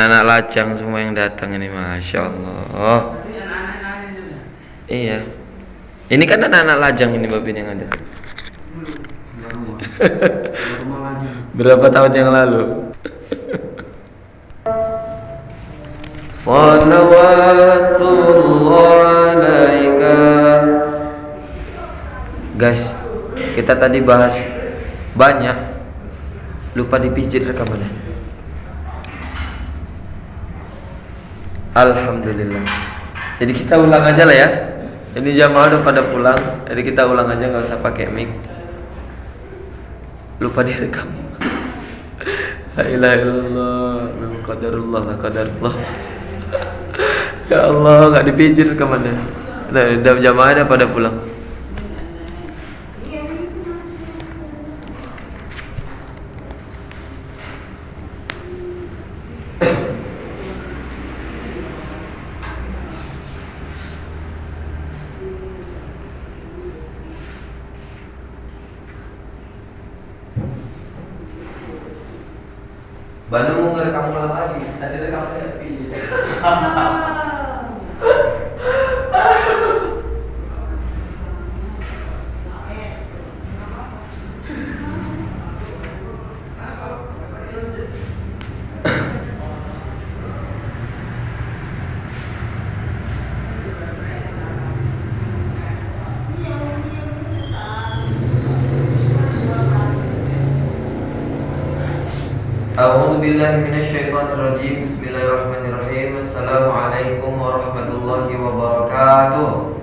anak-anak lajang semua yang datang ini, masya Allah. Iya, ini kan anak-anak lajang ini Babin yang ada. Berapa tahun yang lalu? Salawatullah alaika. Guys, kita tadi bahas banyak, lupa dipijit rekamannya. Alhamdulillah. Jadi kita ulang aja lah ya. Ini jamaah udah pada pulang, jadi kita ulang aja, nggak usah pakai mic. Lupa direkam. La ilaha illallah, qadarullah, qadarullah. Ya Allah, nggak dipijit rekamannya. Udah jamaah udah pada pulang. Bandung mau ngerekam ulang lagi, tadi rekamnya pijit. A'udzubillahi minasyaitonirrajim. Bismillahirrahmanirrahim. Assalamualaikum warahmatullahi wabarakatuh.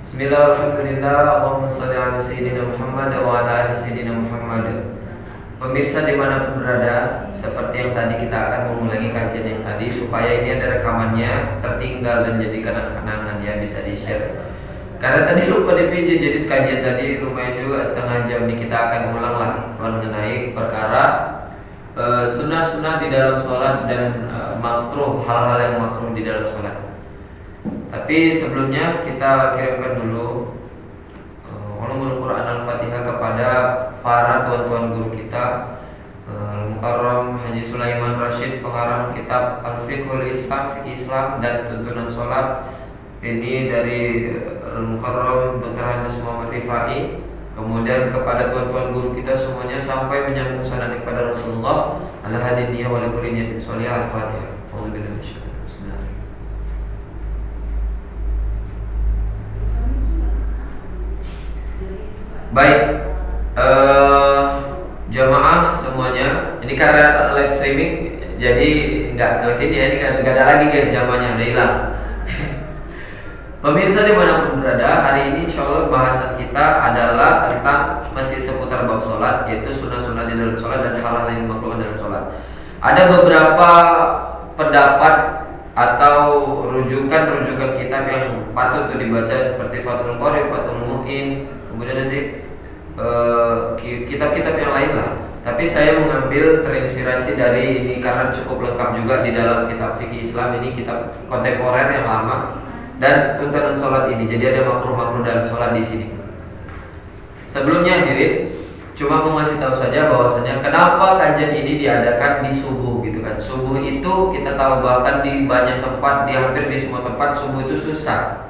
Bismillahirrahmanirrahim. Allahumma shalli ala sayyidina Muhammad wa ala ali sayyidina Muhammad. Pemirsa dimanapun berada, seperti yang tadi kita akan mengulangi kajian yang tadi, supaya ini ada rekamannya, tertinggal dan jadi kenang-kenangan ya, bisa di-share. Karena tadi lupa dipijit, jadi kajian tadi lumayan juga, setengah jam nih. Kita akan ulang lah mengenai perkara sunnah-sunnah di dalam sholat dan makruh, hal-hal yang makruh di dalam sholat. Tapi sebelumnya kita kirimkan dulu ulumul Quran Al-Fatihah kepada para tuan-tuan guru kita, Al-Mukarram Haji Sulaiman Rashid, pengarang kitab Al-Fiqhul Islam, Fikih Islam dan Tuntunan Sholat. Ini dari Al-Mukarram Dr. Hanis Muhammad Rifai. Kemudian kepada tuan-tuan guru kita semuanya sampai menyambung sanad kepada Rasulullah, al-hadiniyah wa likulli niyatin sholihah. Al-Fatihah. Baik, jamaah semuanya, ini karena live streaming jadi nggak ke sini ya, ini nggak ada lagi guys, jamaahnya udah hilang. Pemirsa dimanapun berada, hari ini insya Allah bahasan kita adalah tentang masih seputar bab sholat, yaitu sunnah-sunnah di dalam sholat dan hal-hal yang makruh dalam sholat. Ada beberapa pendapat atau rujukan-rujukan kitab yang patut untuk dibaca seperti Fathul Qorib, Fathul Mu'in, kemudian nanti kitab-kitab yang lain lah. Tapi saya mengambil terinspirasi dari ini karena cukup lengkap juga di dalam kitab fikih Islam ini, kitab kontemporer yang lama. Dan tuntunan sholat ini, jadi ada makruh-makruh dalam sholat di sini. Sebelumnya hadirin, cuma mau ngasih tahu saja bahwasanya kenapa kajian ini diadakan di subuh gitu kan. Subuh itu kita tahu bahkan di banyak tempat, di hampir di semua tempat subuh itu susah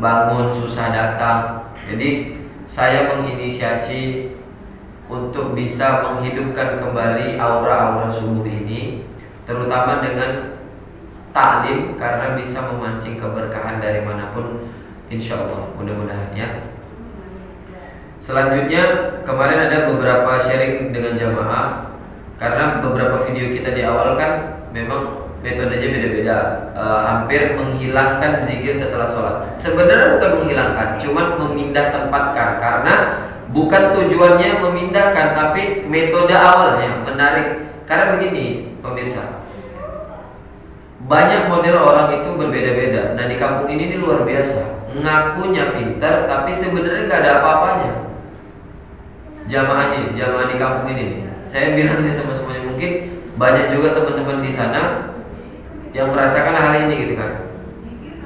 bangun, susah datang. Jadi saya menginisiasi untuk bisa menghidupkan kembali aura-aura subuh ini, terutama dengan taklim, karena bisa memancing keberkahan dari manapun, insya Allah, mudah-mudahan ya. Selanjutnya kemarin ada beberapa sharing dengan jamaah, karena beberapa video kita di awal kan memang metodenya beda-beda, hampir menghilangkan zikir setelah sholat. Sebenarnya bukan menghilangkan, cuma memindah tempatkan, karena bukan tujuannya memindahkan, tapi metode awalnya menarik. Karena begini pemirsa, banyak model orang itu berbeda-beda. Nah di kampung ini luar biasa, ngakunya pintar tapi sebenarnya nggak ada apa-apanya. Jamaah di kampung ini, saya bilang ini sama semuanya, mungkin banyak juga teman-teman di sana yang merasakan hal ini gitu kan.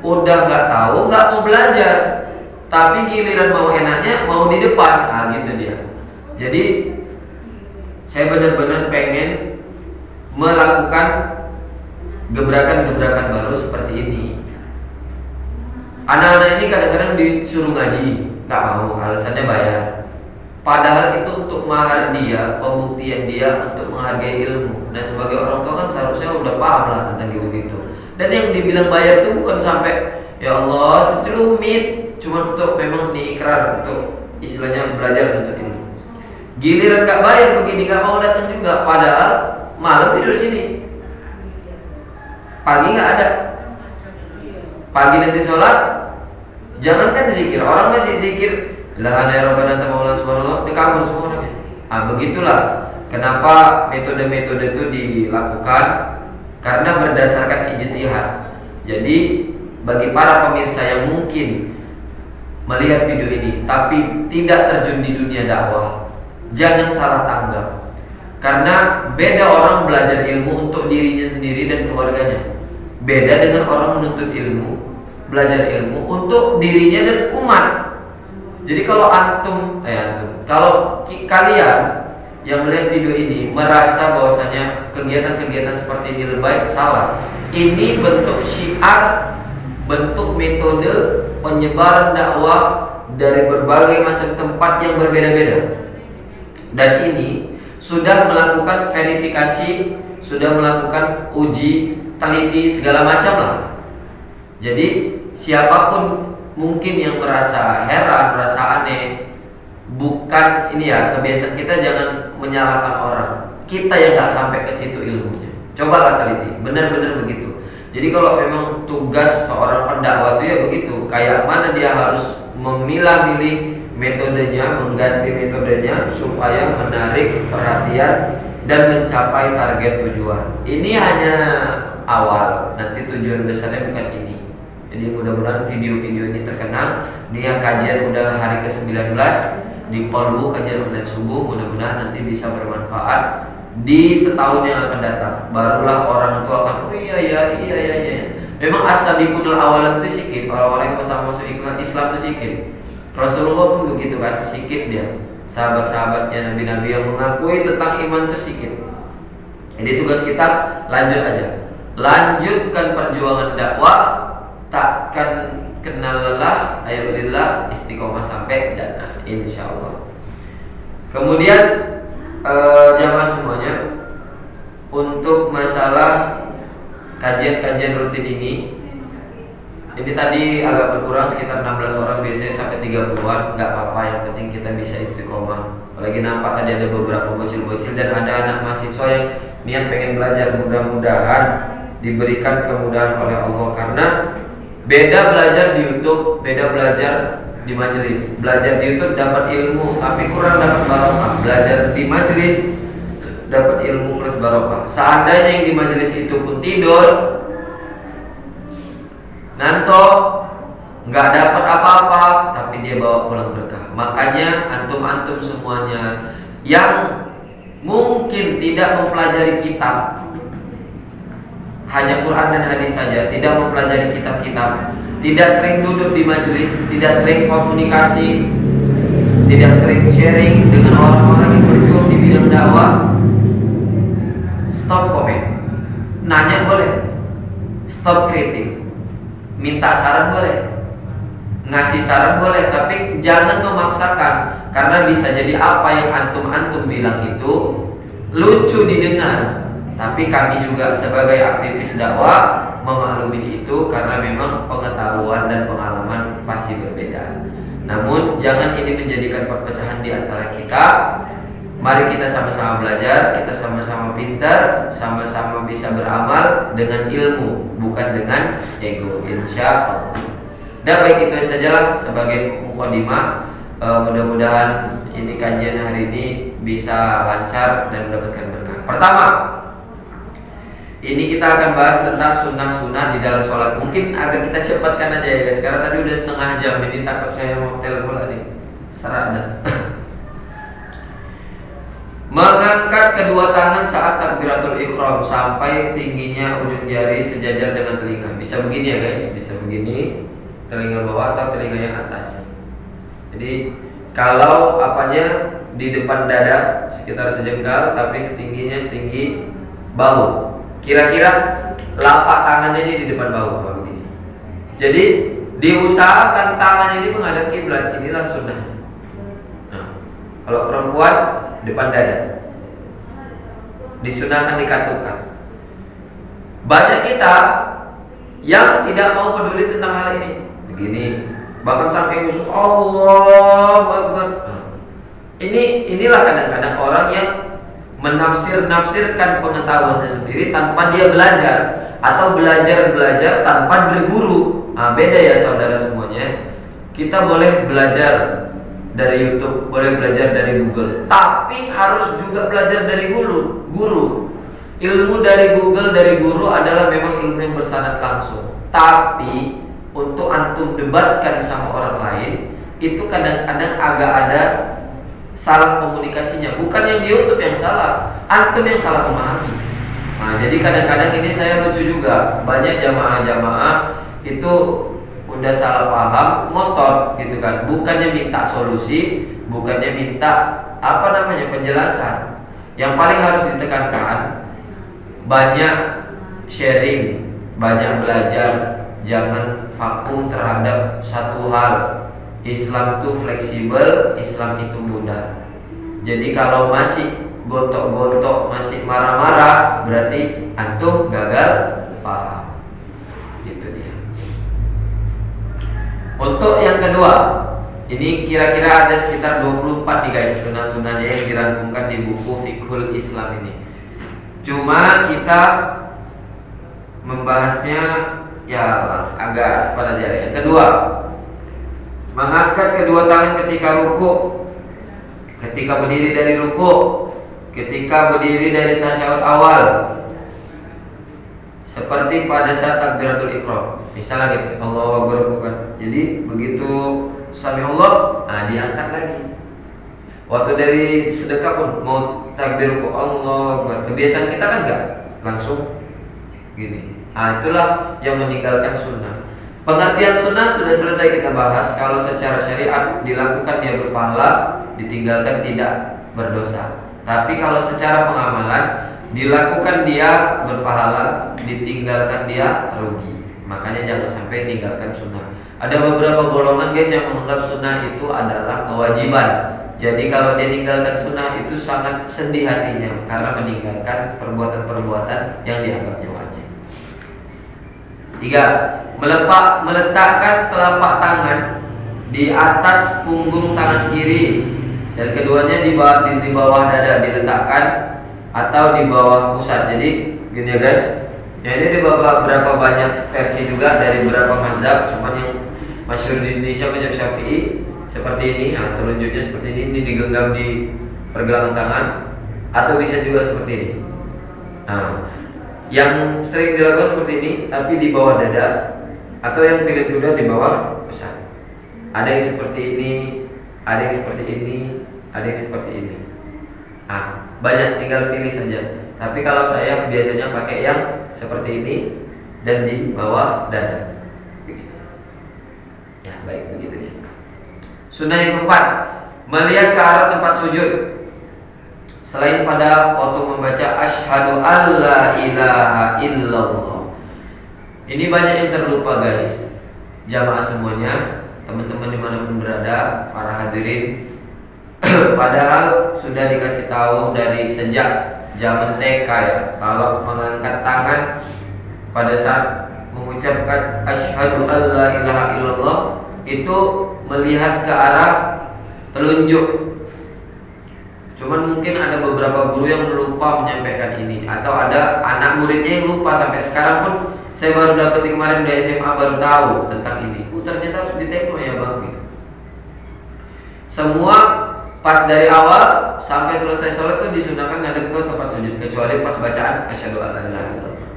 Udah nggak tahu, nggak mau belajar, tapi giliran mau enaknya mau di depan, gitu dia. Jadi saya benar-benar pengen melakukan gebrakan-gebrakan baru seperti ini. Anak-anak ini kadang-kadang disuruh ngaji, nggak mau, alasannya bayar. Padahal itu untuk mahar dia, pembuktian dia untuk menghargai ilmu. Dan sebagai orang tua kan seharusnya udah paham lah tentang gitu-gitu. Dan yang dibilang bayar itu bukan sampai ya Allah secelumit, cuma untuk memang diikrar untuk istilahnya belajar untuk ilmu. Giliran nggak bayar begini, nggak mau datang juga. Padahal malam tidur sini, pagi nggak ada. Pagi nanti sholat, jangankan zikir, orang masih zikir la ilaha rabbana ta'ala subhanallah, dikabur semua orangnya. Begitulah kenapa metode-metode itu dilakukan, karena berdasarkan ijtihad. Jadi bagi para pemirsa yang mungkin melihat video ini tapi tidak terjun di dunia dakwah, jangan salah tanggap. Karena beda orang belajar ilmu untuk dirinya sendiri dan keluarganya, beda dengan orang menuntut ilmu, belajar ilmu untuk dirinya dan umat. Jadi kalau kalau kalian yang melihat video ini merasa bahwasanya kegiatan-kegiatan seperti ini lebih baik, salah. Ini bentuk syiar, bentuk metode penyebaran dakwah dari berbagai macam tempat yang berbeda-beda. Dan ini sudah melakukan verifikasi, sudah melakukan uji, teliti segala macam lah. Jadi siapapun mungkin yang merasa heran, merasa aneh, bukan ini ya, kebiasaan kita jangan menyalahkan orang. Kita yang nggak sampai ke situ ilmunya. Cobalah teliti, benar-benar begitu. Jadi kalau memang tugas seorang pendakwah itu ya begitu, kayak mana dia harus memilah-milih metodenya, mengganti metodenya supaya menarik perhatian dan mencapai target tujuan. Ini hanya awal, nanti tujuan besarnya bukan ini. Jadi mudah-mudahan video-video ini terkenal. Ini kajian udah hari ke-19 di Kolbu, kajian online subuh. Mudah-mudahan nanti bisa bermanfaat di setahun yang akan datang. Barulah orang tua akan, oh iya. Memang as-sabiqunal awalan itu sikit, orang-orang yang bersama masuk Islam itu sikit. Rasulullah pun begitu kan, sikit dia. Sahabat-sahabatnya, nabi-nabi yang mengakui tentang iman itu sikit. Jadi tugas kita lanjut aja, lanjutkan perjuangan dakwah, takkan kenal lelah, ayo lillah, istiqomah sampai jannah insyaallah. Kemudian jamaah semuanya, untuk masalah kajian-kajian rutin ini tadi agak berkurang sekitar 16 orang, biasanya sampai 30-an, nggak apa-apa, yang penting kita bisa istiqomah. Apalagi nampak tadi ada beberapa bocil-bocil dan ada anak mahasiswa yang niat pengen belajar, mudah-mudahan diberikan kemudahan oleh Allah. Karena beda belajar di YouTube, beda belajar di majelis. Belajar di YouTube dapat ilmu tapi kurang dapat barokah. Belajar di majelis dapat ilmu plus barokah. Seandainya yang di majelis itu pun tidur, ngantuk, nggak dapat apa-apa, tapi dia bawa pulang berkah. Makanya antum-antum semuanya yang mungkin tidak mempelajari kitab, hanya Quran dan hadis saja, tidak mempelajari kitab-kitab, tidak sering duduk di majelis, tidak sering komunikasi, tidak sering sharing dengan orang-orang yang berjuang di bidang dakwah, stop komen. Nanya boleh, stop kritik. Minta saran boleh, ngasih saran boleh, tapi jangan memaksakan. Karena bisa jadi apa yang antum-antum bilang itu lucu didengar, tapi kami juga sebagai aktivis dakwah memaklumi itu karena memang pengetahuan dan pengalaman pasti berbeda. Namun jangan ini menjadikan perpecahan di antara kita. Mari kita sama-sama belajar, kita sama-sama pintar, sama-sama bisa beramal dengan ilmu, bukan dengan ego, insya Allah. Dan baik, itu sajalah sebagai mukadimah. Mudah-mudahan ini kajian hari ini bisa lancar dan mendapatkan berkah. Pertama, ini kita akan bahas tentang sunnah-sunnah di dalam sholat. Mungkin agak kita cepatkan aja ya guys, karena tadi udah setengah jam, ini takut saya mau telepon lagi. Serah dah. Mengangkat kedua tangan saat takbiratul ihram sampai tingginya ujung jari sejajar dengan telinga. Bisa begini ya guys, bisa begini, telinga bawah atau telinga yang atas. Jadi kalau apanya di depan dada sekitar sejengkal, tapi setingginya setinggi bahu. Kira-kira lapak tangannya ini di depan bahu kalau begini. Jadi diusahakan tangan ini menghadap kiblat. Inilah sunnah. Nah, kalau perempuan depan dada, disunahkan dikatungkan. Banyak kita yang tidak mau peduli tentang hal ini. Begini, bahkan sampai musuh Allahu Akbar. Nah, inilah kadang-kadang orang yang menafsir-nafsirkan pengetahuannya sendiri tanpa dia belajar, atau belajar tanpa berguru. Nah, beda ya saudara semuanya. Kita boleh belajar dari YouTube, boleh belajar dari Google, tapi harus juga belajar dari guru. Ilmu dari Google, dari guru adalah memang ilmu yang bersanad langsung. Tapi untuk antum debatkan sama orang lain, itu kadang-kadang agak ada salah komunikasinya. Bukan yang di YouTube yang salah, antum yang salah memahami. Nah, jadi kadang-kadang ini saya lucu juga. Banyak jamaah-jamaah itu udah salah paham, ngotot gitu kan. Bukannya minta solusi, bukannya minta penjelasan. Yang paling harus ditekankan, banyak sharing, banyak belajar, jangan vakum terhadap satu hal. Islam itu fleksibel, Islam itu mudah. Jadi kalau masih gontok-gontok, masih marah-marah, berarti antum gagal paham. Gitu dia. Untuk yang kedua, ini kira-kira ada sekitar 24 nih guys, sunnah-sunnahnya yang dirangkumkan di buku Fiqhul Islam ini. Cuma kita membahasnya ya agak sepadan jari. Yang kedua, mengangkat kedua tangan ketika ruku, ketika berdiri dari ruku, ketika berdiri dari tasyahud awal, seperti pada saat takbiratul ihram. Misalnya guys, Allahu Akbar bukan. Jadi begitu sami Allah, nah diangkat lagi. Waktu dari sedekah pun mau takbir ruku, Allahu Akbar. Kebiasaan kita kan enggak langsung gini. Nah, itulah yang meninggalkan sunnah. Pengertian sunnah sudah selesai kita bahas. Kalau secara syariat dilakukan dia berpahala, ditinggalkan tidak berdosa. Tapi kalau secara pengamalan dilakukan dia berpahala, ditinggalkan dia rugi. Makanya jangan sampai tinggalkan sunnah. Ada beberapa golongan guys yang menganggap sunnah itu adalah kewajiban. Jadi kalau dia meninggalkan sunnah itu sangat sedih hatinya karena meninggalkan perbuatan-perbuatan yang dianggapnya wajib. 3. Meletakkan telapak tangan di atas punggung tangan kiri dan keduanya di bawah dada, diletakkan atau di bawah pusat. Jadi gini ya guys. Ya, ini ada beberapa banyak versi juga dari beberapa mazhab, cuman yang masyhur di Indonesia mazhab Syafi'i seperti ini. Nah, telunjuknya seperti ini digenggam di pergelangan tangan, atau bisa juga seperti ini. Nah, yang sering dilakukan seperti ini tapi di bawah dada, atau yang pilih kedua di bawah pusat. Ada yang seperti ini, ada yang seperti ini, ada yang seperti ini. Ah, banyak, tinggal pilih saja. Tapi kalau saya biasanya pakai yang seperti ini dan di bawah dada. Begitu. Ya, baik, begitu dia. Sunnah yang keempat, melihat ke arah tempat sujud selain pada waktu membaca asyhadu alla ilaha illallah. Ini banyak yang terlupa guys. Jamaah semuanya, teman-teman dimanapun berada, para hadirin. Padahal sudah dikasih tahu dari sejak zaman TK ya, kalau mengangkat tangan pada saat mengucapkan asyhadu alla ilaha illallah itu melihat ke arah telunjuk. Cuman mungkin ada beberapa guru yang lupa menyampaikan ini, atau ada anak muridnya yang lupa. Sampai sekarang pun saya baru dapat kemarin di SMA, baru tahu tentang ini. Ternyata harus ditengok ya bang gitu. Semua pas dari awal sampai selesai sholat itu disunahkan ngadep ke tempat sujud, kecuali pas bacaan asyhadu alla ilaha illallah.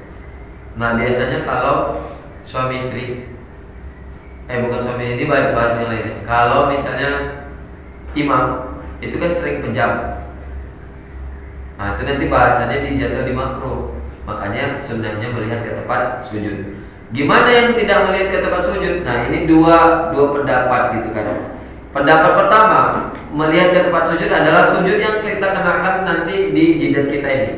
Nah biasanya kalau suami istri, bukan suami ini, bahas yang lainnya. Kalau misalnya imam itu kan sering pejam. Nah itu nanti bahasannya dijatuh di makruh. Makanya sunnahnya melihat ke tempat sujud. Gimana yang tidak melihat ke tempat sujud? Nah ini dua pendapat gitu kan. Pendapat pertama, melihat ke tempat sujud adalah sujud yang kita kenakan nanti di jidat kita ini.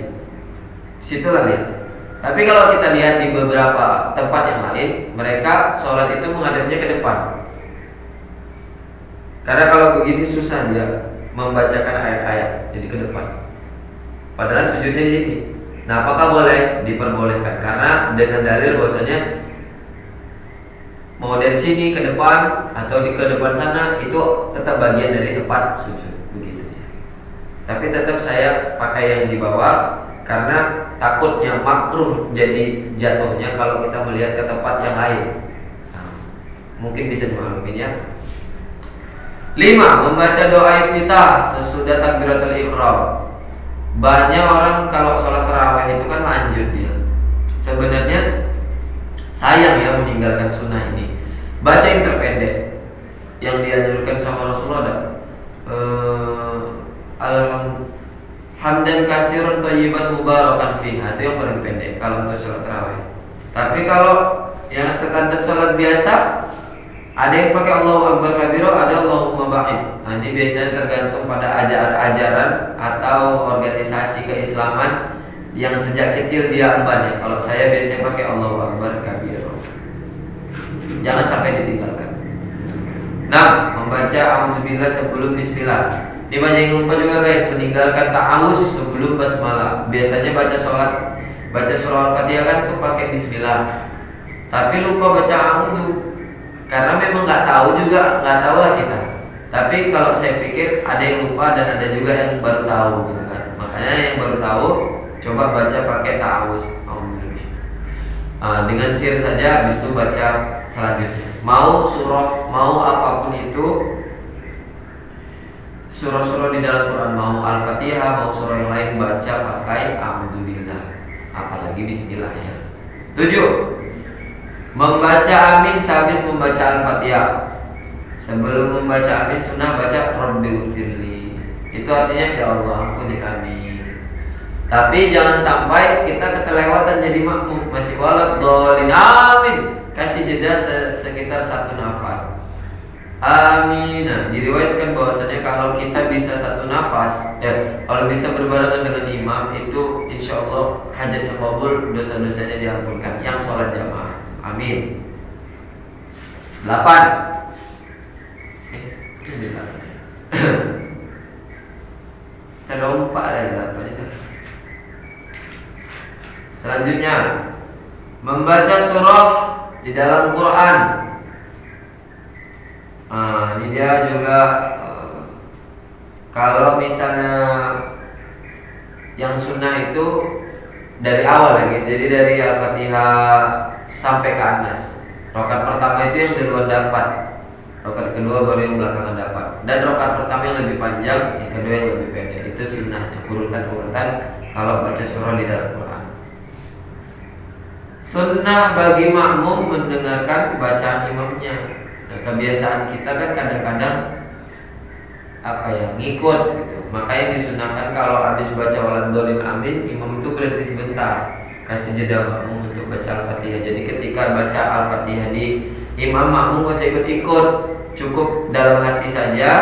situlah lihat. Tapi kalau kita lihat di beberapa tempat yang lain, mereka sholat itu menghadapnya ke depan. Karena kalau begini susah dia membacakan ayat-ayat, jadi ke depan. Padahal sujudnya di sini. Nah, apakah boleh? Diperbolehkan karena dengan dalil bahwasanya mau dari sini ke depan atau ke depan sana itu tetap bagian dari tempat sujud begitu ya. Tapi tetap saya pakai yang di bawah karena takutnya makruh jadi jatuhnya kalau kita melihat ke tempat yang lain. Nah, mungkin bisa dimaklumi ya. 5. Membaca doa iftitah sesudah takbiratul ihram. Banyak orang kalau sholat tarawih itu kan lanjut dia. Sebenarnya sayang ya meninggalkan sunnah ini. Baca yang terpendek yang dianjurkan sama Rasulullah ada hamdan katsiran thayyiban mubarakan fiha, itu yang paling pendek kalau untuk sholat tarawih. Tapi kalau yang standar sholat biasa ada yang pakai Allahu Akbar kabiro, ada Allahumma ba'id. Nah, ini biasanya tergantung pada ajaran atau organisasi keislaman yang sejak kecil dia emban ya. Kalau saya biasanya pakai Allahu Akbar kabiro. Jangan sampai ditinggalkan. Nah, membaca a'udzubillah sebelum bismillah. Ini banyak yang lupa juga guys, meninggalkan ta'awuz sebelum basmalah. Biasanya baca surah Al-Fatihah kan tuh pakai bismillah. Tapi lupa baca a'udzu. Karena memang nggak tahu lah kita. Tapi kalau saya pikir ada yang lupa dan ada juga yang baru tahu gitu kan. Makanya yang baru tahu coba baca pakai ta'awuz. Dengan sir saja, habis itu baca selanjutnya. Mau surah, mau apapun itu, surah-surah di dalam Quran, mau Al-Fatihah, mau surah yang lain, baca pakai a'udzubillah, apalagi bismillah ya. 7. Membaca amin sehabis membaca Al-Fatihah. Sebelum membaca amin sunnah baca Rabbighfirli. Itu artinya ya Allah ampuni kami. Tapi jangan sampai kita ketelewatan jadi makmum masih waladhdallin amin. Kasih jeda sekitar 1 nafas. Amin. Nah, diriwayatkan bahwasanya kalau kita bisa 1 nafas, kalau bisa berbarengan dengan imam itu insya Allah hajatnya kabul, dosa-dosanya diampunkan. Yang sholat jamaah. Amin. 8. Terlompat dari 8 itu. Selanjutnya membaca surah di dalam Quran. Ini dia juga kalau misalnya yang sunnah itu dari awal ya guys. Jadi dari Al-Fatihah sampai ke Anas. Rakaat pertama itu yang duluan dapat. Rakaat kedua baru yang belakangan dapat. Dan rakaat pertama yang lebih panjang, yang kedua yang lebih pendek. Itu sunnahnya, urutan-urutan kalau baca surah di dalam Quran. Sunnah bagi makmum mendengarkan bacaan imamnya. Nah, kebiasaan kita kan kadang-kadang ngikut gitu. Makanya disunahkan kalau habis baca waladhdallin amin, imam itu berhenti sebentar, kasih jeda makmum untuk baca Al-Fatihah. Jadi ketika baca Al-Fatihah di imam, makmum gak usah ikut-ikut, cukup dalam hati saja,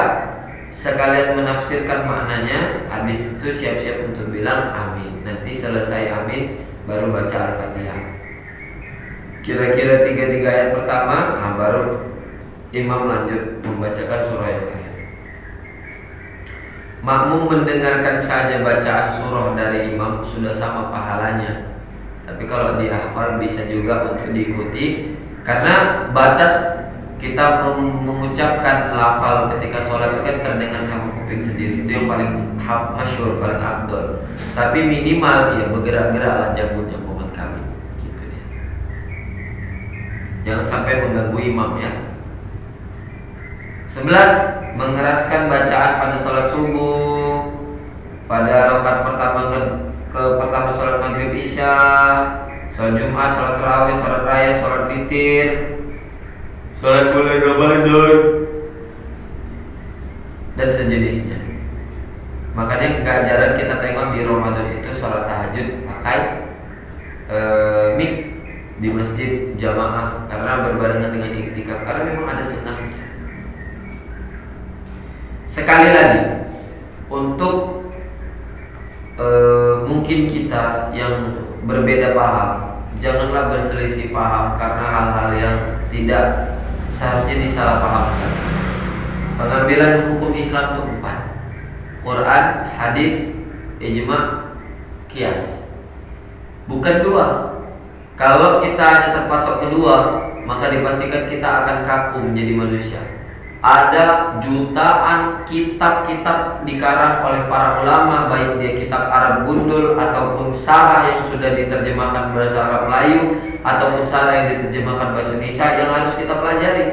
sekalian menafsirkan maknanya. Habis itu siap-siap untuk bilang amin. Nanti selesai amin baru baca Al-Fatihah. Kira-kira 3 ayat pertama, baru imam lanjut membacakan surah yang lain. Makmum mendengarkan saja bacaan surah dari imam sudah sama pahalanya. Tapi kalau dihafal bisa juga untuk diikuti. Karena batas kita mengucapkan lafal ketika sholat itu kan terdengar sama kuping sendiri. Itu yang paling masyhur, paling afdol. Tapi minimal ya bergerak-geraklah jambutnya komat kami. Gitu dia. Jangan sampai mengganggu imam ya. 11. Mengeraskan bacaan pada sholat subuh, pada rakaat pertama ke pertama sholat maghrib isya, sholat Jumat, sholat tarawih, sholat raya, sholat witir, sholat bulan Ramadan dan sejenisnya. Makanya gak jarang kita tengok di Ramadan itu sholat tahajud pakai mic di masjid jamaah karena berbarengan dengan iktikaf, karena memang ada sunnahnya. Sekali lagi, untuk mungkin kita yang berbeda paham, janganlah berselisih paham karena hal-hal yang tidak seharusnya disalahpahamkan. Pengambilan hukum Islam itu 4: Quran, hadis, ijma, qiyas. Bukan 2. Kalau kita hanya terpatok kedua, maka dipastikan kita akan kaku menjadi manusia. Ada jutaan kitab-kitab dikarang oleh para ulama, baik dia kitab Arab gundul ataupun sarah yang sudah diterjemahkan bahasa Arab Melayu ataupun sarah yang diterjemahkan bahasa Indonesia, yang harus kita pelajari.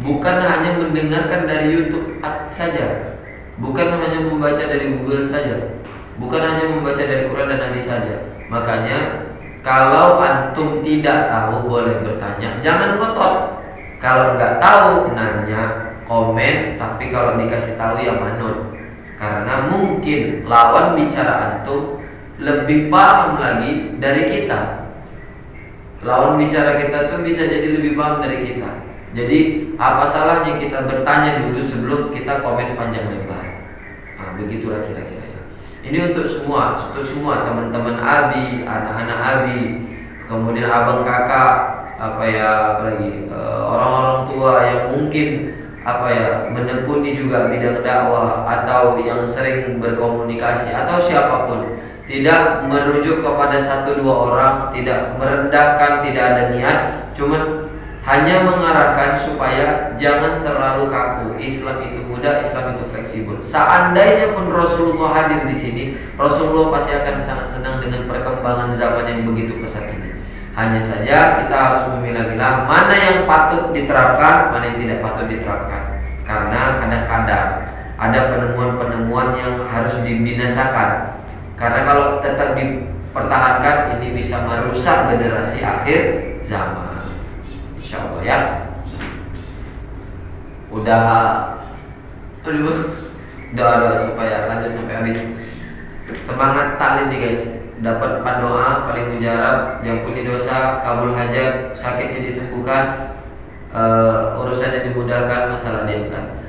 Bukan hanya mendengarkan dari YouTube saja, bukan hanya membaca dari Google saja, bukan hanya membaca dari Quran dan hadis saja. Makanya kalau antum tidak tahu boleh bertanya, jangan ngotot. Kalau nggak tahu nanya, komen, tapi kalau dikasih tahu ya manut. Karena mungkin lawan bicara antum lebih paham lagi dari kita. Lawan bicara kita tuh bisa jadi lebih paham dari kita. Jadi apa salahnya kita bertanya dulu sebelum kita komen panjang lebar. Nah, begitulah kira-kira ya. Ini untuk semua teman-teman Abi, anak-anak Abi, kemudian abang kakak, apalagi orang-orang tua yang mungkin menekuni juga bidang dakwah atau yang sering berkomunikasi atau siapapun, tidak merujuk kepada 1-2 orang, tidak merendahkan, tidak ada niat, cuman hanya mengarahkan supaya jangan terlalu kaku. Islam itu mudah, Islam itu fleksibel. Seandainya pun Rasulullah hadir di sini, Rasulullah pasti akan sangat senang dengan perkembangan zaman yang begitu pesat ini. Hanya saja kita harus memilah-milah mana yang patut diterapkan, mana yang tidak patut diterapkan. Karena kadang-kadang ada penemuan-penemuan yang harus dibinasakan. Karena kalau tetap dipertahankan, ini bisa merusak generasi akhir zaman. Insya Allah ya. Doa supaya lanjut sampai habis. Semangat taklim nih guys. Dapat 4 doa paling mujarab, diampuni dosa, kabul hajat, sakitnya disembuhkan, urusannya dimudahkan, masalah diangkat.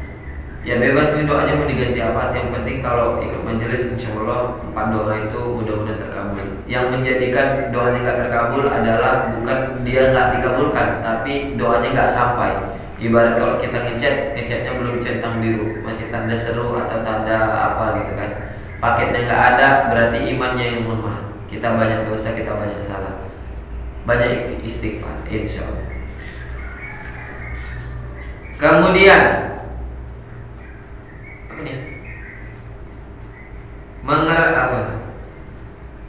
Ya bebas nih doanya mau diganti apa. Yang penting kalau ikut majelis insya Allah 4 doa itu mudah-mudahan terkabul. Yang menjadikan doanya nggak terkabul adalah bukan dia nggak dikabulkan, tapi doanya nggak sampai. Ibarat kalau kita ngechatnya belum centang biru, masih tanda seru atau tanda apa gitu kan. Paketnya nggak ada, berarti imannya yang lemah. Kita banyak dosa, kita banyak salah, banyak istighfar, insya Allah. Kemudian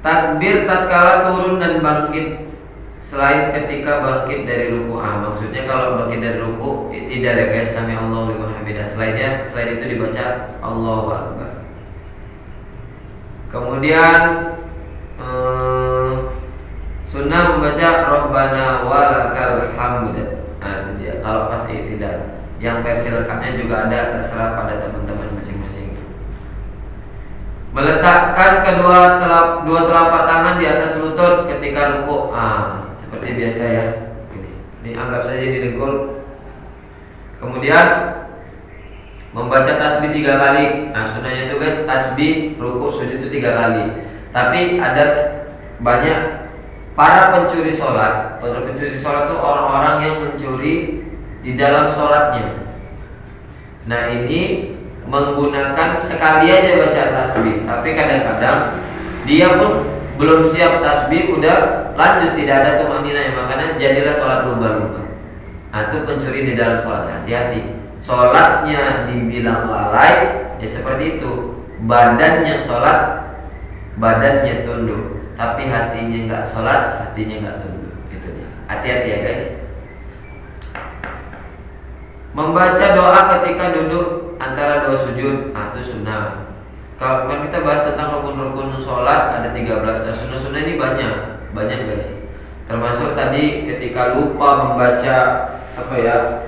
takbir tatkala turun dan bangkit selain ketika bangkit dari ruku. Maksudnya kalau bangkit dari ruku tidak ada guys, sami Allahu liman hamidah. Selain itu dibaca Allahu Akbar. Kemudian sunnah membaca Rabbana walakal hamd. Itu dia. Kalau pas tidak, yang versi lengkapnya juga ada, terserah pada teman-teman masing-masing. Meletakkan dua telapak tangan di atas lutut ketika ruku. Seperti biasa ya. Ini anggap saja didengkul. Kemudian membaca tasbih 3 kali. Sunnahnya itu guys, tasbih, ruku, sujud itu 3 kali. Tapi ada banyak para pencuri sholat. Pencuri sholat itu orang-orang yang mencuri di dalam sholatnya. Nah ini menggunakan sekali aja baca tasbih, tapi kadang-kadang dia pun belum siap tasbih udah lanjut, tidak ada tumaninah, makanya jadilah sholat lumba-lumba. Itu pencuri di dalam sholat. Hati-hati, sholatnya dibilang lalai ya seperti itu. Badannya sholat, badannya tunduk, tapi hatinya nggak sholat, hatinya nggak tunduk. Gitu dia. Hati-hati ya guys. Membaca doa ketika duduk antara 2 sujud, itu sunnah. Kalau kan kita bahas tentang rukun-rukun sholat ada 13. Sunnah-sunnah ini banyak guys. Termasuk tadi ketika lupa membaca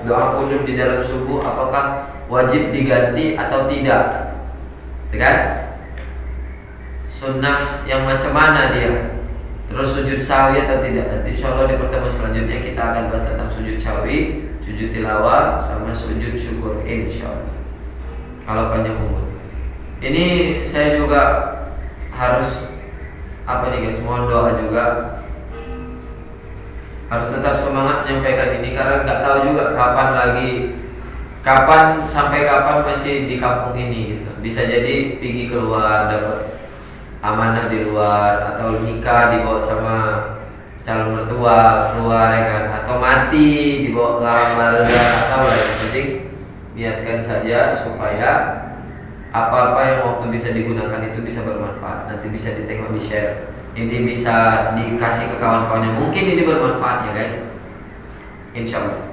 doa kunut di dalam subuh, apakah wajib diganti atau tidak? Kan? Sunnah yang macam mana dia? Terus sujud sahwi atau tidak? Nanti insyaallah di pertemuan selanjutnya kita akan bahas tentang sujud sahwi, sujud tilawah, sama sujud syukur insyaallah. Kalau panjang umur. Ini saya juga harus apa nih guys, mohon doa juga. Harus tetap semangat menyampaikan ini karena nggak tahu juga kapan sampai kapan masih di kampung ini gitu. Bisa jadi pergi keluar dapat amanah di luar, atau nikah dibawa sama calon mertua keluar ya kan, atau mati dibawa ke alam barzah, atau lah yang penting niatkan saja supaya apa-apa yang waktu bisa digunakan itu bisa bermanfaat, nanti bisa ditengok, di share, ini bisa dikasih ke kawan-kawannya, mungkin ini bermanfaat ya guys, insya Allah.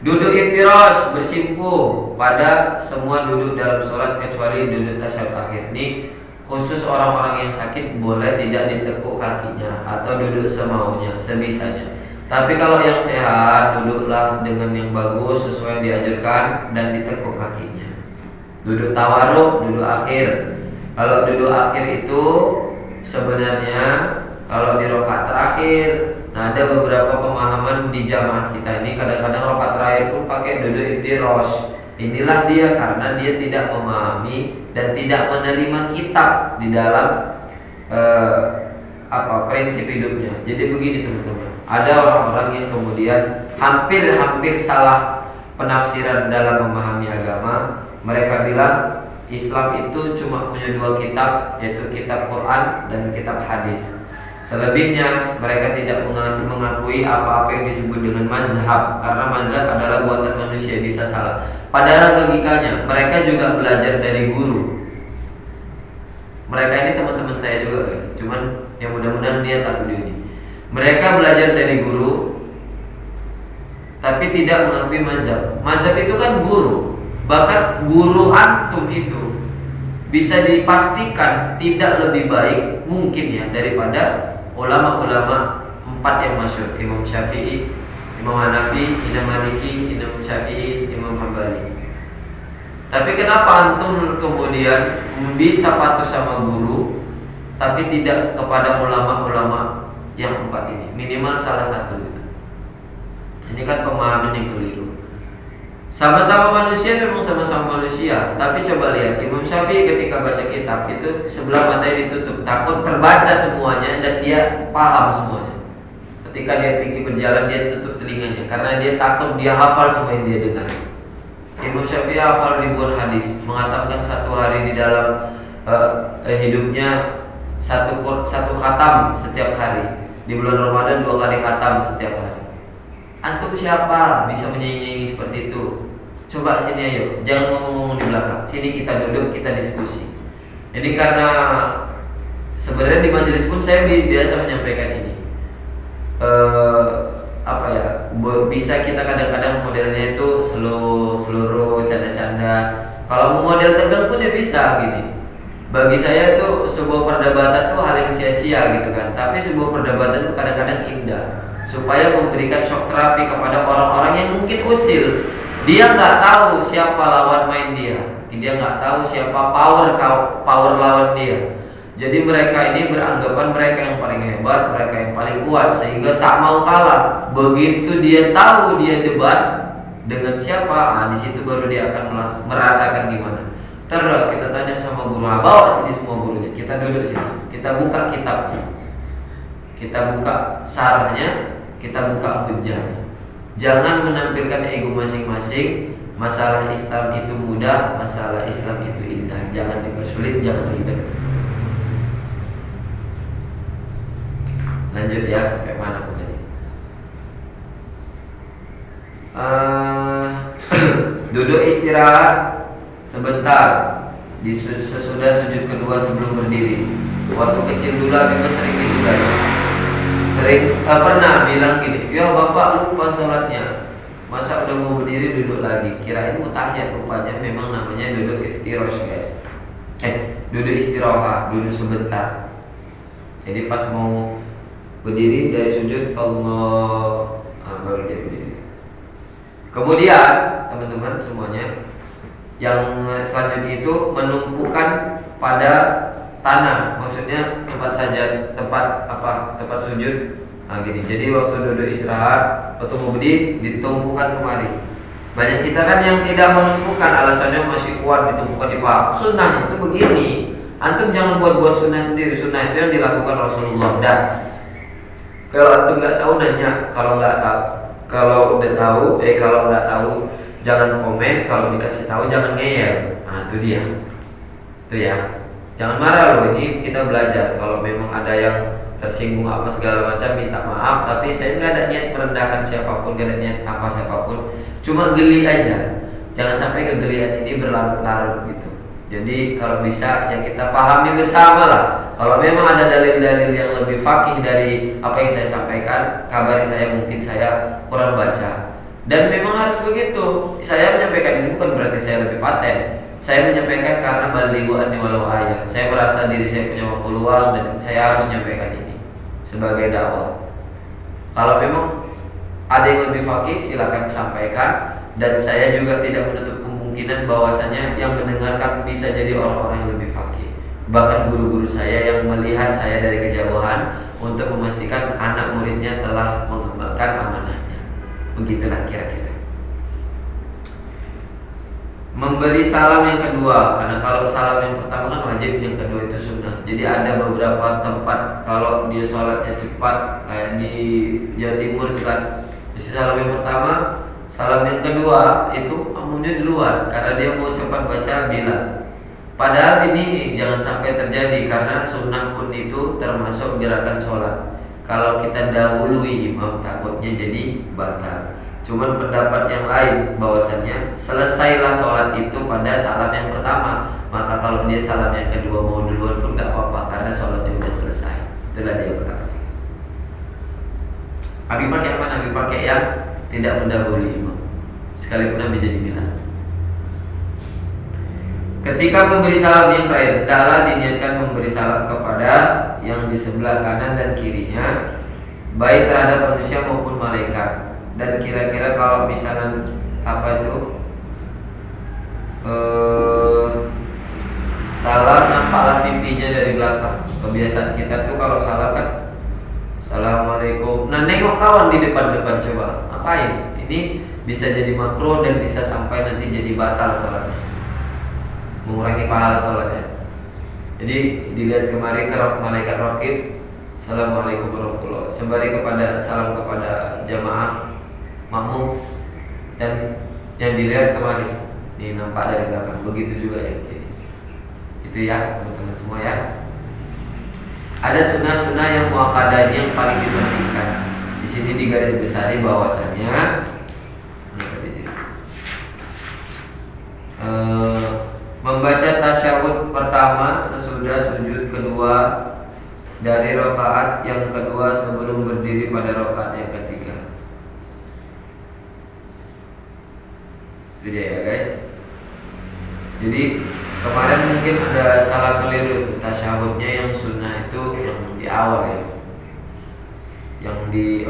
Duduk iftirash, bersimpuh pada semua duduk dalam sholat kecuali duduk tasyahud akhir. Ini khusus orang-orang yang sakit boleh tidak ditekuk kakinya atau duduk semaunya, sebisanya. Tapi kalau yang sehat, duduklah dengan yang bagus sesuai yang diajarkan dan ditekuk kakinya. Duduk tawaruk, duduk akhir. Kalau duduk akhir itu sebenarnya kalau di rakaat terakhir, nah ada beberapa pemahaman di jamaah kita ini kadang-kadang rakaat terakhir pun pakai duduk iftirash. Inilah dia karena dia tidak memahami dan tidak menerima kitab di dalam prinsip hidupnya. Jadi begini teman-teman, ada orang-orang yang kemudian hampir salah penafsiran dalam memahami agama. Mereka bilang Islam itu cuma punya dua kitab, yaitu kitab Quran dan kitab hadis. Selebihnya mereka tidak mengakui apa-apa yang disebut dengan mazhab, karena mazhab adalah buatan manusia, bisa salah. Padahal logikanya mereka juga belajar dari guru. Mereka ini teman-teman saya juga guys, cuman yang mudah-mudahan dia tak video ini. Mereka belajar dari guru, tapi tidak mengakui mazhab. Mazhab itu kan guru, bahkan guru antum itu bisa dipastikan tidak lebih baik mungkin ya daripada ulama-ulama empat yang masyhur, Imam Syafi'i, Imam Hanafi, Imam Maliki, Imam Syafi'i, Imam Hambali. Tapi kenapa antum kemudian bisa patuh sama guru tapi tidak kepada ulama-ulama yang empat ini? Minimal salah satu itu. Ini kan pemahaman yang keliru. Sama-sama manusia, memang sama-sama manusia. Tapi coba lihat Imam Syafi'i ketika baca kitab itu sebelah matanya ditutup, takut terbaca semuanya dan dia paham semuanya. Ketika dia pergi berjalan dia tutup telinganya karena dia takut dia hafal semua yang dia dengar. Imam Syafi'i hafal ribuan hadis, mengatakan satu hari di dalam hidupnya satu khatam setiap hari. Di bulan Ramadan 2 kali khatam setiap hari. Antum siapa bisa menyanyi-nyanyi seperti itu? Coba sini ayo, jangan ngomong-ngomong di belakang. Sini kita duduk, kita diskusi. Ini karena sebenarnya di majelis pun saya biasa menyampaikan ini. Bisa kita kadang-kadang modelnya itu seluruh canda-canda. Kalau mau model tegang pun ya bisa gini. Bagi saya itu sebuah perdebatan tuh hal yang sia-sia gitu kan. Tapi sebuah perdebatan itu kadang-kadang indah, supaya memberikan shock terapi kepada orang-orang yang mungkin usil. Dia nggak tahu siapa lawan main dia nggak tahu siapa power lawan dia. Jadi mereka ini beranggapan mereka yang paling hebat, mereka yang paling kuat, sehingga tak mau kalah. Begitu dia tahu dia debat dengan siapa, di situ baru dia akan merasakan gimana. Terus kita tanya sama guru, bawa sini semua gurunya, kita duduk sini, kita buka kitabnya, kita buka sarahnya, kita buka hujahnya. Jangan menampilkan ego masing-masing. Masalah Islam itu mudah, masalah Islam itu indah. Jangan dipersulit, jangan ribet. Lanjut ya, sampai mana pun tadi. Duduk istirahat sebentar sesudah sujud kedua sebelum berdiri. Waktu kecil dulu Habib sering gitu kan. Pernah bilang gini, ya bapak lupa sholatnya, masa udah mau berdiri duduk lagi. Kirain mutahiyat, rupanya memang namanya duduk iftirash guys. Duduk istirahat, duduk sebentar. Jadi pas mau berdiri dari sujud Allah, baru dia berdiri. Kemudian teman-teman semuanya, yang selanjutnya itu menumpukan pada tanah, maksudnya tempat sujud. Gini. Jadi waktu duduk istirahat, waktu mau berdiri ditumpukan kemari. Banyak kita kan yang tidak menumpukan, alasannya masih kuat ditumpukan di paha. Sunnahnya itu begini, Antum jangan buat sunnah sendiri. Sunnah itu yang dilakukan Rasulullah. Dah. Kalau antum nggak tahu nanya, kalau nggak tahu, kalau udah tahu, kalau nggak tahu jangan komen, kalau dikasih tahu jangan ngeyel. Nah itu dia, itu ya. Jangan marah loh, ini kita belajar. Kalau memang ada yang tersinggung apa segala macam, minta maaf. Tapi saya nggak ada niat merendahkan siapapun, nggak ada niat apa siapapun. Cuma geli aja. Jangan sampai kegelian ini berlarut-larut gitu. Jadi kalau bisa yang kita pahami bersama lah. Kalau memang ada dalil-dalil yang lebih fakih dari apa yang saya sampaikan, kabari saya, mungkin saya kurang baca. Dan memang harus begitu. Saya menyampaikan ini bukan berarti saya lebih paten. Saya menyampaikan karena balighu anni walau ayah. Saya merasa diri saya punya waktu luang dan saya harus menyampaikan ini sebagai dakwah. Kalau memang ada yang lebih fakih, silakan sampaikan. Dan saya juga tidak menutup kemungkinan bahwasanya yang mendengarkan bisa jadi orang-orang yang lebih fakih. Bahkan guru-guru saya yang melihat saya dari kejauhan untuk memastikan anak muridnya telah mengamalkan amanahnya. Begitulah kira-kira. Memberi salam yang kedua, karena kalau salam yang pertama kan wajib, yang kedua itu sunnah. Jadi ada beberapa tempat kalau dia sholatnya cepat, kayak di Jawa Timur itu kan, salam yang pertama, salam yang kedua itu umumnya di luar karena dia mau cepat baca Bilal. Padahal ini jangan sampai terjadi karena sunnah pun itu termasuk gerakan sholat. Kalau kita dahului imam takutnya jadi batal. Cuman pendapat yang lain bahwasannya selesailah sholat itu pada salam yang pertama. Maka kalau dia salam yang kedua mau duluan pun gak apa-apa karena sholatnya sudah selesai. Itulah dia pendapat. Abi pakai yang mana? Abi pakai yang tidak mendahului imam, sekalipun Nabi jadi bilang. Ketika memberi salam yang terakhir, hendaklah diniatkan memberi salam kepada yang di sebelah kanan dan kirinya, baik terhadap manusia maupun malaikat. Dan kira-kira kalau misalnya apa itu salam nampaklah pipinya dari belakang. Kebiasaan kita tuh kalau salam kan Assalamualaikum. Nah nengok kawan di depan-depan coba. Ngapain? Ini bisa jadi makruh dan bisa sampai nanti jadi batal sholatnya, mengurangi pahala sholatnya. Jadi dilihat kemarin ke malaikat raqib, Assalamualaikum warahmatullahi wabarakatuh, sembari kepada salam kepada jamaah makmum, dan yang dilihat kemarin ini nampak dari belakang. Begitu juga ya. Itu ya teman-teman semua ya. Ada sunnah-sunnah yang muakkadah yang paling dipentingkan. Di sini digaris besari bahwasannya membaca tasyahud pertama sesudah sujud kedua dari rakaat yang kedua sebelum berdiri pada rakaat yang ketiga. Itu dia ya guys. Jadi kemarin mungkin ada salah keliru, tasyahudnya yang sunnah itu yang di awal ya. Yang di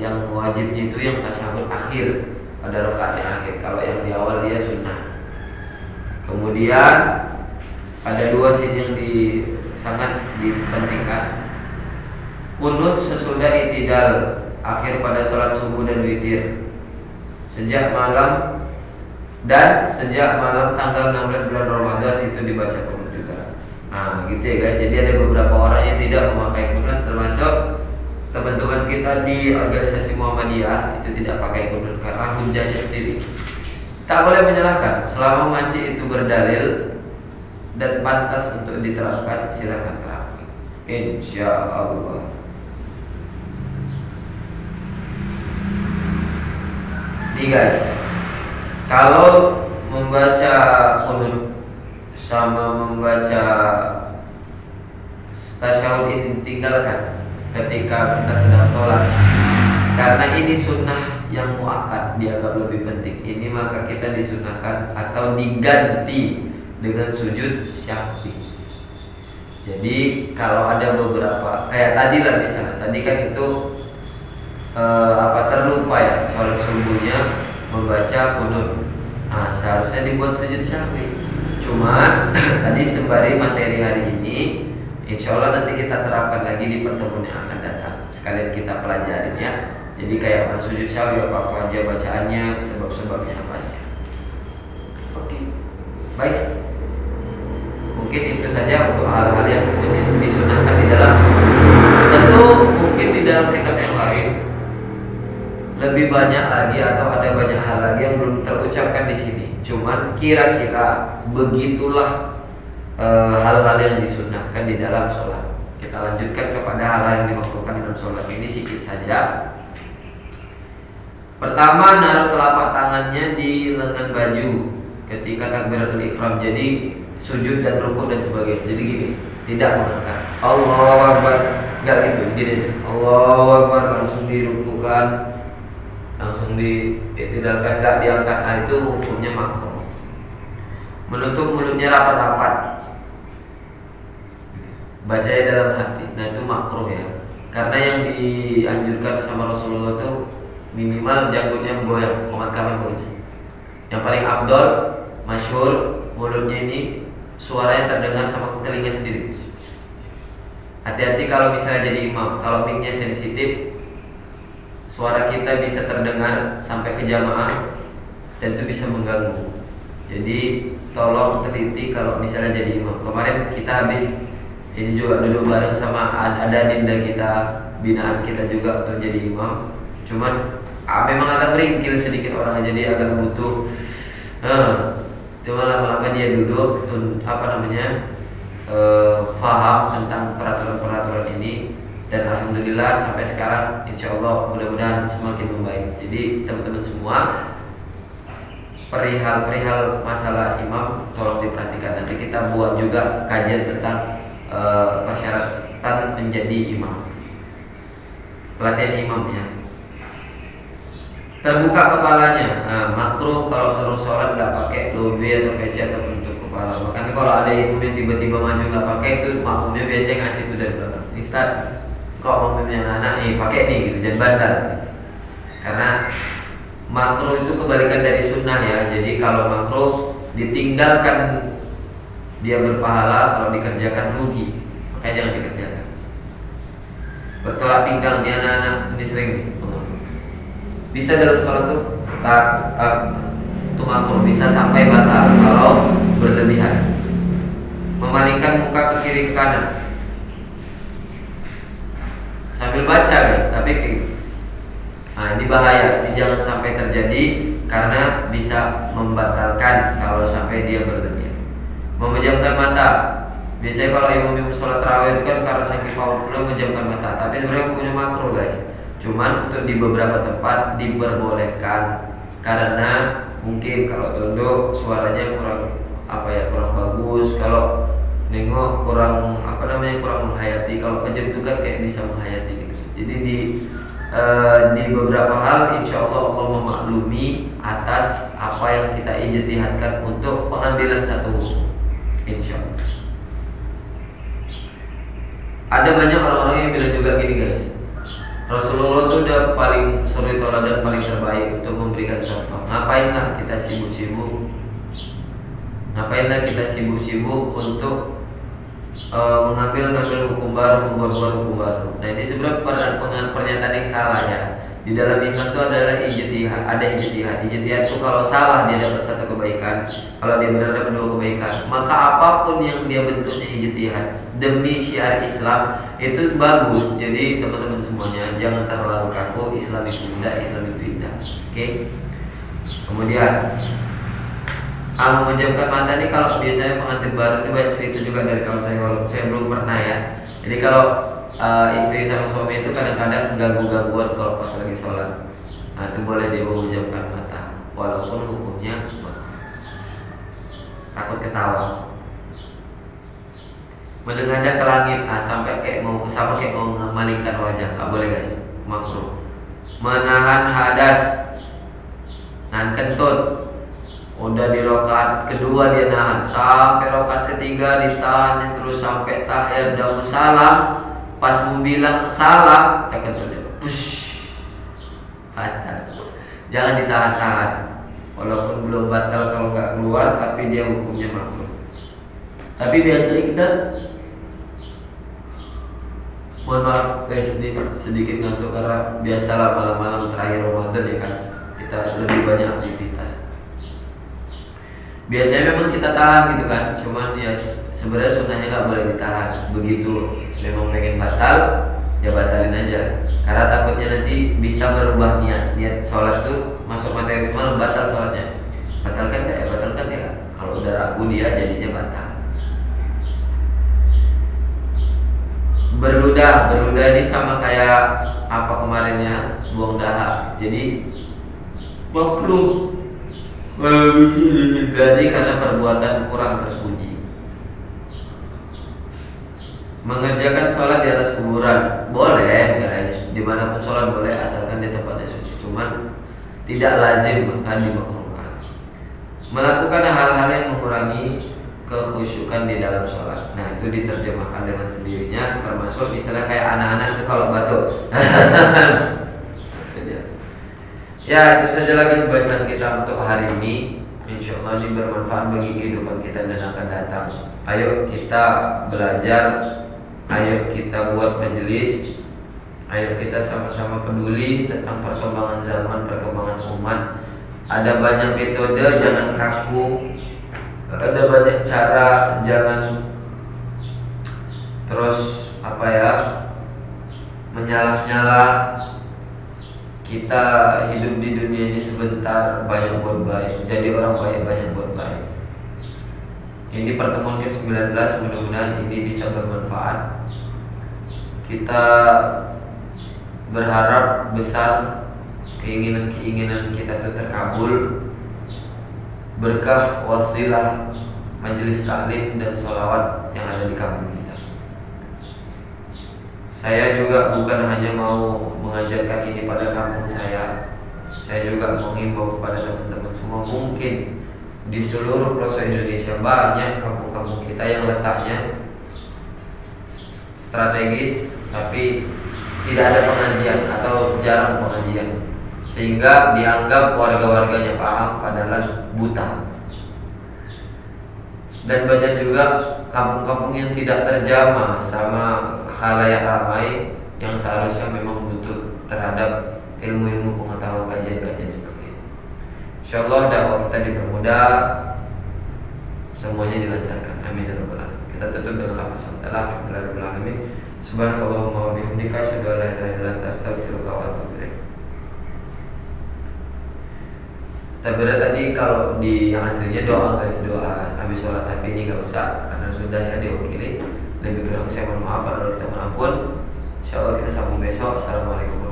yang wajibnya itu yang tasyahud akhir pada rakaat yang akhir. Kalau yang di awal dia sunnah. Kemudian ada dua sini yang sangat dipentingkan. Qunut sesudah i'tidal akhir pada sholat subuh dan witir. Sejak malam tanggal 16 bulan Ramadan itu dibaca qunut juga. Nah, gitu ya guys. Jadi ada beberapa orang yang tidak memakai qunut, termasuk teman-teman kita di organisasi Muhammadiyah itu tidak pakai qunut karena hujahnya sendiri. Tak boleh menyalahkan selama masih itu berdalil dan pantas untuk diterapkan, silakan terapkan. Insya Allah. Nih guys, kalau membaca qunut sama membaca tasyahud ini tinggalkan ketika kita sedang sholat, karena ini sunnah yang muakkad dianggap lebih penting. Ini maka kita disunahkan atau diganti dengan sujud syahwi. Jadi kalau ada beberapa kayak tadi lah, misalnya tadi kan itu terlupa ya sholat subuhnya membaca qunut. Nah, seharusnya dibuat sujud syahwi. Cuma tadi sembari materi hari ini, insya Allah nanti kita terapkan lagi di pertemuan yang akan datang. Sekalian kita pelajarin ya. Jadi kayak sujud syahwi apa aja bacaannya, sebab-sebabnya apa aja. Oke, baik. Mungkin itu saja untuk hal-hal yang disunahkan di dalam. Tentu mungkin di dalam kitab yang lain lebih banyak lagi atau ada banyak hal lagi yang belum terucapkan di sini. Cuman kira-kira begitulah hal-hal yang disunahkan di dalam sholat. Kita lanjutkan kepada hal-hal yang dimakruhkan dalam sholat. Ini sedikit saja. Pertama, naruh telapak tangannya di lengan baju ketika takbiratul ihram. Jadi sujud dan rukuk dan sebagainya. Jadi gini, tidak mengangkat Allahu Akbar, enggak gitu, gini aja. Allahu Akbar langsung dirukukan, langsung ditidalkan, enggak diangkat. Nah, itu hukumnya makruh. Menutup mulutnya rapat-rapat, bacanya dalam hati. Nah, itu makruh ya. Karena yang dianjurkan sama Rasulullah itu minimal janggutnya goyang, komat-kaman mulutnya. Yang paling afdol, masyhur, mulutnya ini suaranya terdengar sama telinga sendiri. Hati-hati kalau misalnya jadi imam, kalau mic-nya sensitif, suara kita bisa terdengar sampai ke jamaah dan itu bisa mengganggu. Jadi tolong teliti kalau misalnya jadi imam. Kemarin kita habis ini juga duduk bareng sama ada dinda kita, binaan kita juga untuk jadi imam. Cuman memang agak meringkil sedikit orangnya, jadi agak butuh. Cuma lama-lama dia duduk, faham tentang peraturan-peraturan ini, dan alhamdulillah sampai sekarang, insya Allah mudah-mudahan semakin membaik. Jadi teman-teman semua, perihal masalah imam tolong diperhatikan. Nanti kita buat juga kajian tentang persyaratan menjadi imam, pelatihan imam ya. Terbuka kepalanya, makruh kalau suruh sholat nggak pakai lobe atau peci atau penutup kepala. Makanya kalau ada imam yang tiba-tiba maju nggak pakai, itu makmumnya biasanya ngasih itu dari belakang. Ustaz, kok makmumnya anak pakai nih gitu, jangan bandar. Karena makruh itu kebalikan dari sunnah ya. Jadi kalau makruh ditinggalkan dia berpahala, kalau dikerjakan rugi. Makanya jangan dikerjakan. Bertolak pinggang nih anak-anak ini sering. Bisa dalam sholat tuh makruh, bisa sampai batal kalau berlebihan. Memalingkan muka ke kiri ke kanan sambil baca guys, tapi ini bahaya, ini jangan sampai terjadi karena bisa membatalkan kalau sampai dia berlebihan. Memejamkan mata, biasanya kalau imam sholat tarawih itu kan karena saking powerful memejamkan mata, tapi sebenarnya punya makruh guys. Cuman untuk di beberapa tempat diperbolehkan karena mungkin kalau tunduk suaranya kurang kurang bagus, kalau nengok kurang kurang menghayati. Kalau pejam itu kan kayak bisa menghayati gitu. Jadi di beberapa hal insya Allah memaklumi atas apa yang kita ijtihadkan untuk pengambilan satu hukum, insya Allah. Ada banyak orang-orang yang bilang juga gini guys, Rasulullah itu udah paling suri toladan, paling terbaik untuk memberikan contoh. Ngapainlah kita sibuk-sibuk untuk mengambil hukum baru, membuat hukum baru. Nah, ini sebenarnya pernyataan yang salah ya. Di dalam Islam itu adalah ijtihad, ada ijtihad. Ijtihad itu kalau salah dia dapat satu kebaikan, kalau dia benar dapat dua kebaikan. Maka apapun yang dia bentuknya ijtihad demi syiar Islam itu bagus. Jadi teman-teman semuanya jangan terlalu kaku, Islam itu indah, Islam itu indah. Oke. Kemudian memejamkan mata ini kalau biasanya pengantin baru ini banyak cerita juga dari kawan saya, walaupun saya belum pernah ya. Jadi kalau istri sama suami itu kadang-kadang ganggu-gangguan kalau pas lagi sholat, nah itu boleh dia memejamkan mata, walaupun hukumnya takut ketawa. Menengadah ke langit, sampai kayak mau memalingkan wajah, nggak boleh guys, makruh. Menahan hadas, nahan kentut. Udah di rakaat kedua dia nahan, sampai rakaat ketiga ditahan terus sampai tahiyat dan salam. Pas mau bilang salah, tekan dia, push, batal. Jangan ditahan-tahan, walaupun belum batal kalau nggak keluar, tapi dia hukumnya makruh. Tapi biasanya kita, mohon maaf guys, ini sedikit ngantuk karena biasalah malam-malam terakhir Ramadan ya kan, kita lebih banyak aktivitas. Biasanya memang kita tahan gitu kan, cuman ya sebenarnya sunnahnya nggak boleh ditahan. Begitu memang pengen batal, ya batalin aja. Karena takutnya nanti bisa berubah niat sholat tuh masuk materi semalam batal sholatnya. Batalkan ya, batalkan ya. Kalau udah ragu dia jadinya batal. Berludah ini sama kayak apa kemarinnya, buang dahak. Jadi makruh dihindari karena perbuatan kurang terpuji. Mengerjakan sholat di atas kuburan boleh guys, dimanapun sholat boleh asalkan di tempatnya suci. Cuman tidak lazim akan dimakruhkan. Melakukan hal-hal yang mengurangi kekhusyukan di dalam sholat. Nah itu diterjemahkan dengan sendirinya, termasuk misalnya kayak anak-anak itu kalau batuk. Ya itu saja lagi sebahasan kita untuk hari ini. Insya Allah ini bermanfaat bagi kehidupan kita dan akan datang. Ayo kita belajar, ayo kita buat majelis, ayo kita sama-sama peduli tentang perkembangan zaman, perkembangan umat. Ada banyak metode, jangan kaku. Ada banyak cara, jangan terus menyalah-nyalah. Kita hidup di dunia ini sebentar, banyak buat baik. Jadi orang baik, banyak buat baik. Ini pertemuan ke-19, mudah-mudahan ini bisa bermanfaat. Kita berharap besar keinginan-keinginan kita itu terkabul. Berkah wasilah majelis taklim dan sholawat yang ada di kampung kita. Saya juga bukan hanya mau mengajarkan ini pada kampung saya juga menghimbau kepada teman-teman semua. Mungkin di seluruh pelosok Indonesia banyak kampung-kampung kita yang letaknya strategis tapi tidak ada pengajian atau jarang pengajian, sehingga dianggap warga-warganya paham padahal buta. Dan banyak juga kampung-kampung yang tidak terjamah sama khalayak ramai yang seharusnya memang butuh terhadap ilmu-ilmu pengetahuan kajian-kajian seperti ini. Insyaallah dakwah kita dipermudah, semuanya dilancarkan. Amin ya rabbal alamin. Kita tutup dengan lafaz alhamdulillahirabbil alamin. Subhanakallahumma wa bihamdika asyhadu an la ilaha illa anta astaghfiruka wa atubu ilaik. Tabira tadi kalau di yang aslinya doa guys, doa habis sholat, tapi ini nggak usah karena sudah ya diwakili. Lebih kurang saya mohon maaf, kalau kita mohon ampun. Insyaallah kita sambung besok. Assalamualaikum.